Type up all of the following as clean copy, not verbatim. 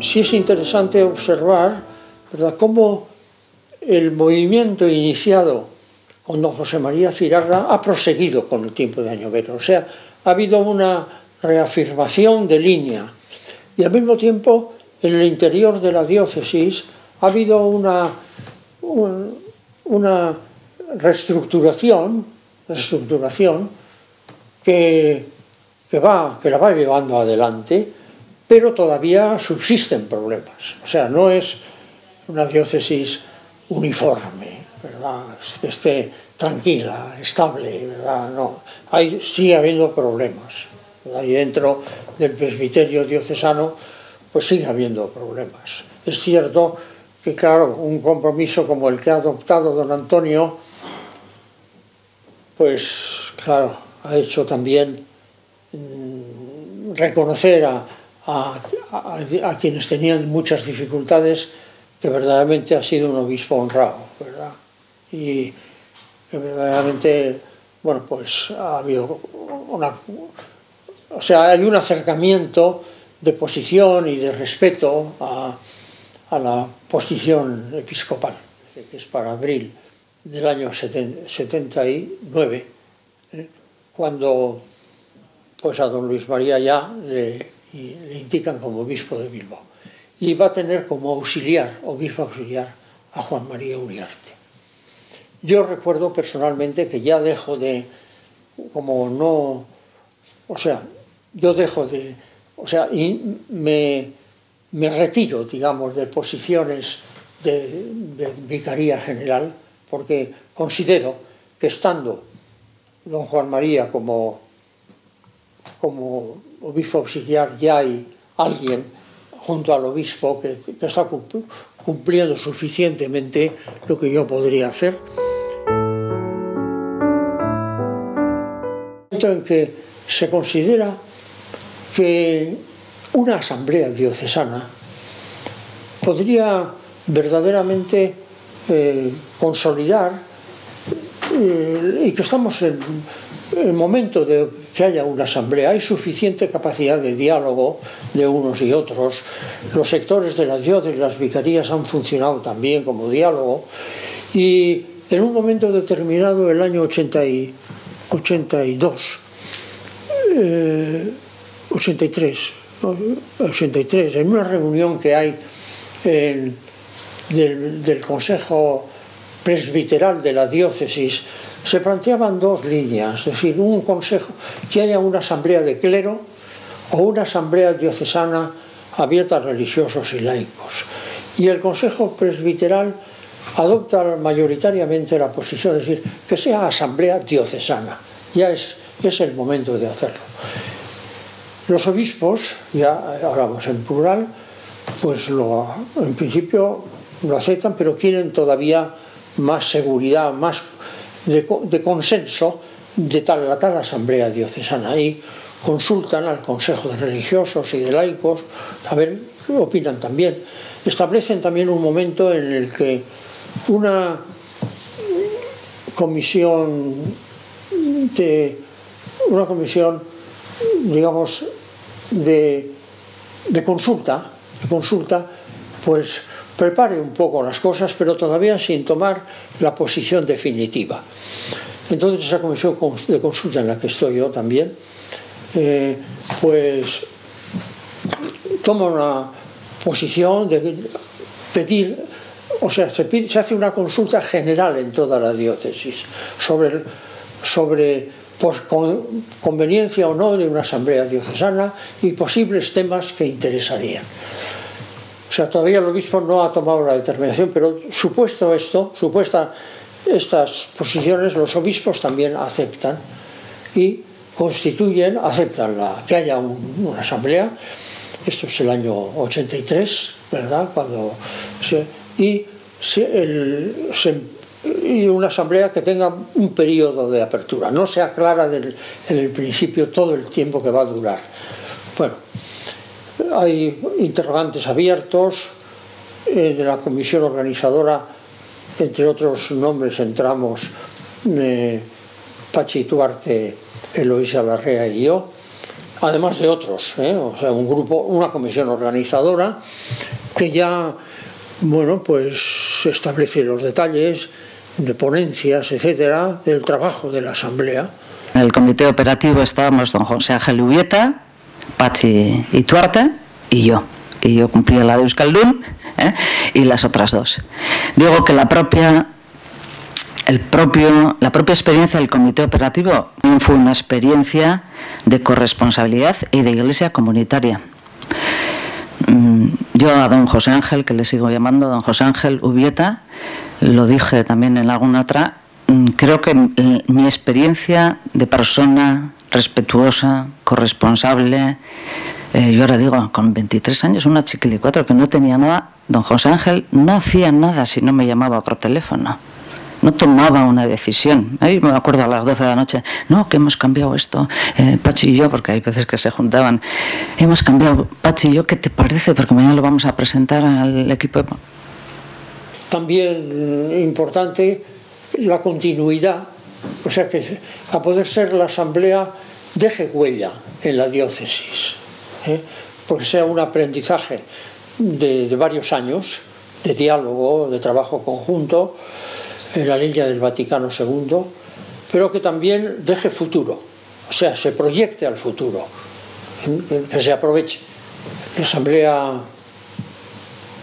sí es interesante observar, ¿verdad?, cómo el movimiento iniciado con don José María Cirarda ha proseguido con el tiempo de Añovero. O sea, ha habido una reafirmación de línea y al mismo tiempo en el interior de la diócesis ha habido una reestructuración que la va llevando adelante, pero todavía subsisten problemas. O sea, no es una diócesis uniforme, ¿verdad?, que esté tranquila, estable, ¿verdad? No, sigue habiendo problemas, ¿verdad? Y dentro del presbiterio diocesano pues sigue habiendo problemas. Es cierto que, claro, un compromiso como el que ha adoptado don Antonio, pues claro, ha hecho también reconocer a quienes tenían muchas dificultades que verdaderamente ha sido un obispo honrado, ¿verdad? Y que verdaderamente, bueno, pues ha habido hay un acercamiento de posición y de respeto a la posición episcopal, que es para abril del año 79, cuando pues a don Luis María ya le indican como obispo de Bilbao. Y va a tener como obispo auxiliar, a Juan María Uriarte. Yo recuerdo personalmente que ya dejo de, y me retiro, digamos, de posiciones de vicaría general, porque considero que estando don Juan María como obispo auxiliar ya hay alguien junto al obispo que está cumpliendo suficientemente lo que yo podría hacer. En que se considera que una asamblea diocesana podría verdaderamente consolidar y que estamos en el momento de que haya una asamblea. Hay suficiente capacidad de diálogo de unos y otros. Los sectores de la diócesis, las vicarías han funcionado también como diálogo, y en un momento determinado, el año 83, en una reunión que hay del Consejo Presbiteral de la diócesis, se planteaban dos líneas, es decir, un consejo, que haya una asamblea de clero o una asamblea diocesana abierta a religiosos y laicos. Y el Consejo Presbiteral adopta mayoritariamente la posición, es decir, que sea asamblea diocesana. Ya es el momento de hacerlo. Los obispos, ya hablamos en plural, pues en principio lo aceptan, pero quieren todavía más seguridad, más de consenso de la tal asamblea diocesana, y consultan al Consejo de Religiosos y de Laicos a ver qué opinan también. Establecen también un momento en el que una comisión digamos de consulta, pues prepare un poco las cosas, pero todavía sin tomar la posición definitiva. Entonces esa comisión de consulta en la que estoy yo también, pues toma una posición de pedir, o sea, se hace una consulta general en toda la diócesis sobre conveniencia o no de una asamblea diocesana y posibles temas que interesarían. O sea, todavía el obispo no ha tomado la determinación, pero supuestas estas posiciones, los obispos también aceptan y aceptan que haya una asamblea. Esto es el año 83, ¿verdad? Y una asamblea que tenga un periodo de apertura. No se aclara en el principio todo el tiempo que va a durar. Bueno, hay interrogantes abiertos. De la comisión organizadora, entre otros nombres, entramos Pachi Duarte, Eloísa Larrea y yo. además de otros, o sea, un grupo, una comisión organizadora que ya, bueno, pues establece los detalles de ponencias, etcétera, del trabajo de la Asamblea. En el comité operativo estábamos don José Ángel Ubieta, Patxi Ituarte y yo. Y yo cumplía la de Euskaldun, y las otras dos. Digo que la propia experiencia del comité operativo fue una experiencia de corresponsabilidad y de iglesia comunitaria. Yo a don José Ángel, que le sigo llamando don José Ángel Ubieta, lo dije también en alguna otra, creo que mi experiencia de persona respetuosa, corresponsable, yo ahora digo, con 23 años, una chiquilicuatro que no tenía nada, don José Ángel no hacía nada si no me llamaba por teléfono. No tomaba una decisión. Ahí me acuerdo a las 12 de la noche, no, que hemos cambiado esto, Patxi y yo, porque hay veces que se juntaban, hemos cambiado, Patxi y yo, ¿qué te parece? Porque mañana lo vamos a presentar al equipo. También importante la continuidad, o sea que a poder ser la Asamblea deje huella en la diócesis, porque sea un aprendizaje de varios años, de diálogo, de trabajo conjunto, en la línea del Vaticano II, pero que también deje futuro, o sea, se proyecte al futuro, que se aproveche. La Asamblea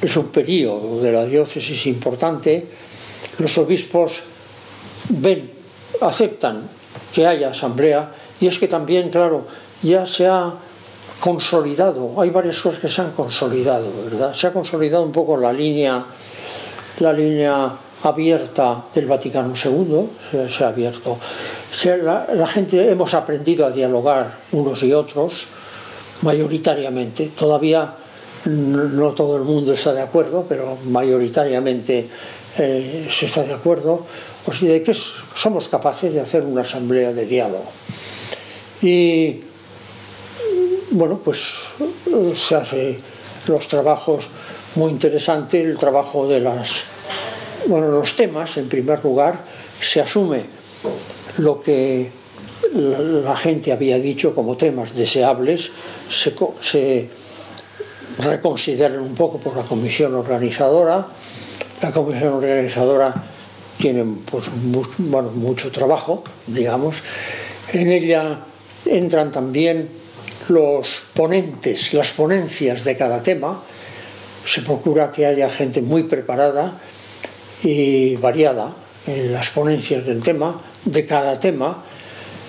es un periodo de la diócesis importante, los obispos aceptan que haya Asamblea, y es que también, claro, ya se ha consolidado, hay varias cosas que se han consolidado, ¿verdad? Se ha consolidado un poco la línea abierta del Vaticano II, se ha abierto. La gente hemos aprendido a dialogar unos y otros, mayoritariamente. Todavía no todo el mundo está de acuerdo, pero mayoritariamente se está de acuerdo. O sea, de que somos capaces de hacer una asamblea de diálogo. Y bueno, pues se hace los trabajos muy interesantes, el trabajo de los temas, en primer lugar, se asume lo que la gente había dicho como temas deseables, se reconsideran un poco por la comisión organizadora. La comisión organizadora tiene pues, mucho trabajo, digamos. En ella entran también los ponentes, las ponencias de cada tema. Se procura que haya gente muy preparada y variada en las ponencias de cada tema,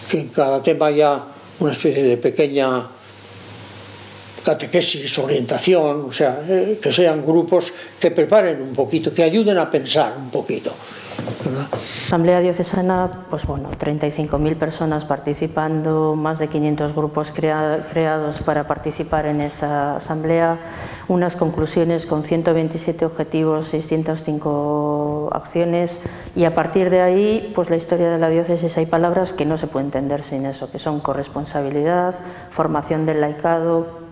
que en cada tema haya una especie de pequeña catequesis, orientación, o sea, que sean grupos que preparen un poquito, que ayuden a pensar un poquito, ¿verdad? Asamblea Diocesana, pues bueno, 35.000 personas participando, más de 500 grupos creados para participar en esa asamblea, unas conclusiones con 127 objetivos, 605 acciones, y a partir de ahí, pues la historia de la diócesis, hay palabras que no se puede entender sin eso, que son corresponsabilidad, formación del laicado,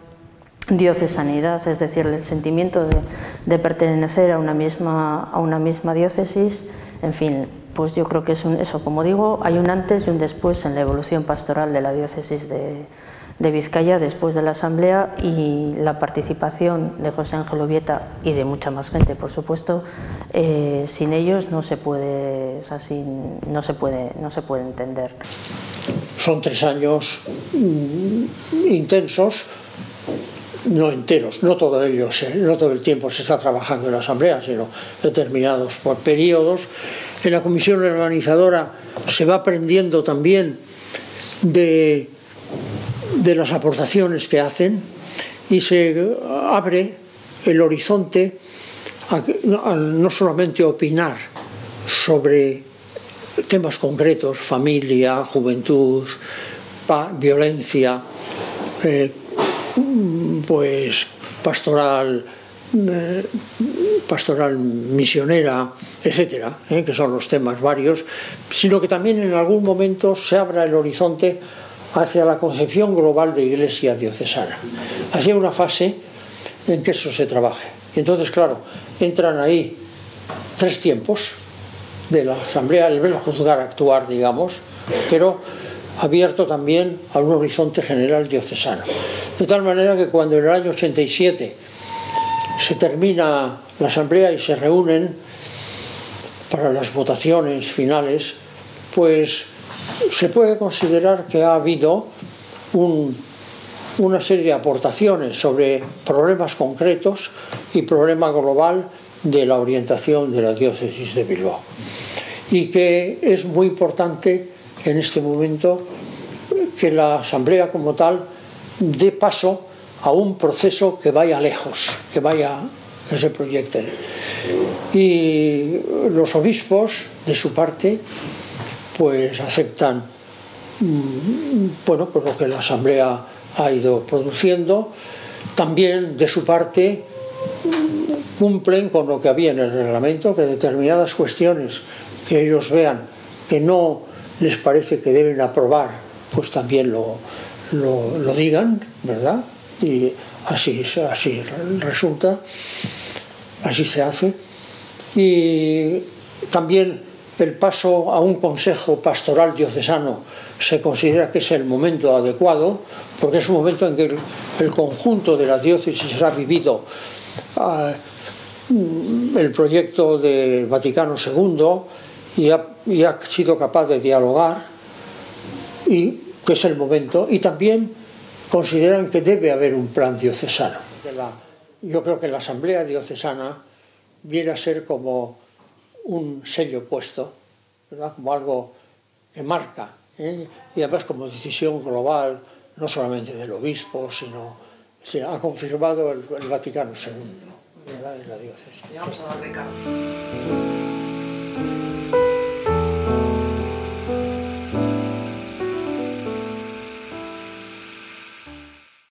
diocesanidad, es decir, el sentimiento de pertenecer a una misma diócesis. En fin, pues yo creo que es eso, como digo, hay un antes y un después en la evolución pastoral de la diócesis de Vizcaya después de la asamblea, y la participación de José Ángel Ubieta y de mucha más gente, por supuesto, sin ellos no se puede, o sea, no se puede entender. Son 3 años intensos, no enteros, no todo el tiempo se está trabajando en la asamblea, sino determinados por periodos. En la comisión organizadora se va aprendiendo también de las aportaciones que hacen, y se abre el horizonte a no solamente opinar sobre temas concretos, familia, juventud, violencia, pues pastoral misionera, etcétera, que son los temas varios, sino que también en algún momento se abra el horizonte hacia la concepción global de Iglesia diocesana, hacia una fase en que eso se trabaje. Y entonces, claro, entran ahí 3 tiempos de la asamblea, el ver, juzgar, actuar, digamos, pero abierto también a un horizonte general diocesano. De tal manera que cuando en el año 87 se termina la asamblea y se reúnen para las votaciones finales, pues se puede considerar que ha habido una serie de aportaciones sobre problemas concretos y problema global de la orientación de la diócesis de Bilbao. Y que es muy importante en este momento que la asamblea como tal dé paso a un proceso que vaya lejos, que se proyecte. Y los obispos, de su parte, pues aceptan pues lo que la asamblea ha ido produciendo. También, de su parte, cumplen con lo que había en el reglamento, que determinadas cuestiones que ellos vean que no les parece que deben aprobar, pues también lo digan, ¿verdad? Y así resulta, así se hace. Y también el paso a un consejo pastoral diocesano se considera que es el momento adecuado, porque es un momento en que el conjunto de la diócesis ha vivido el proyecto del Vaticano II y ha sido capaz de dialogar, y que es el momento, y también consideran que debe haber un plan diocesano. Yo creo que la asamblea diocesana viene a ser como un sello puesto, ¿verdad? Como algo que marca, y además como decisión global, no solamente del obispo, sino ha confirmado el Vaticano II, ¿verdad? En la diócesis. Y vamos a dar Ricardo.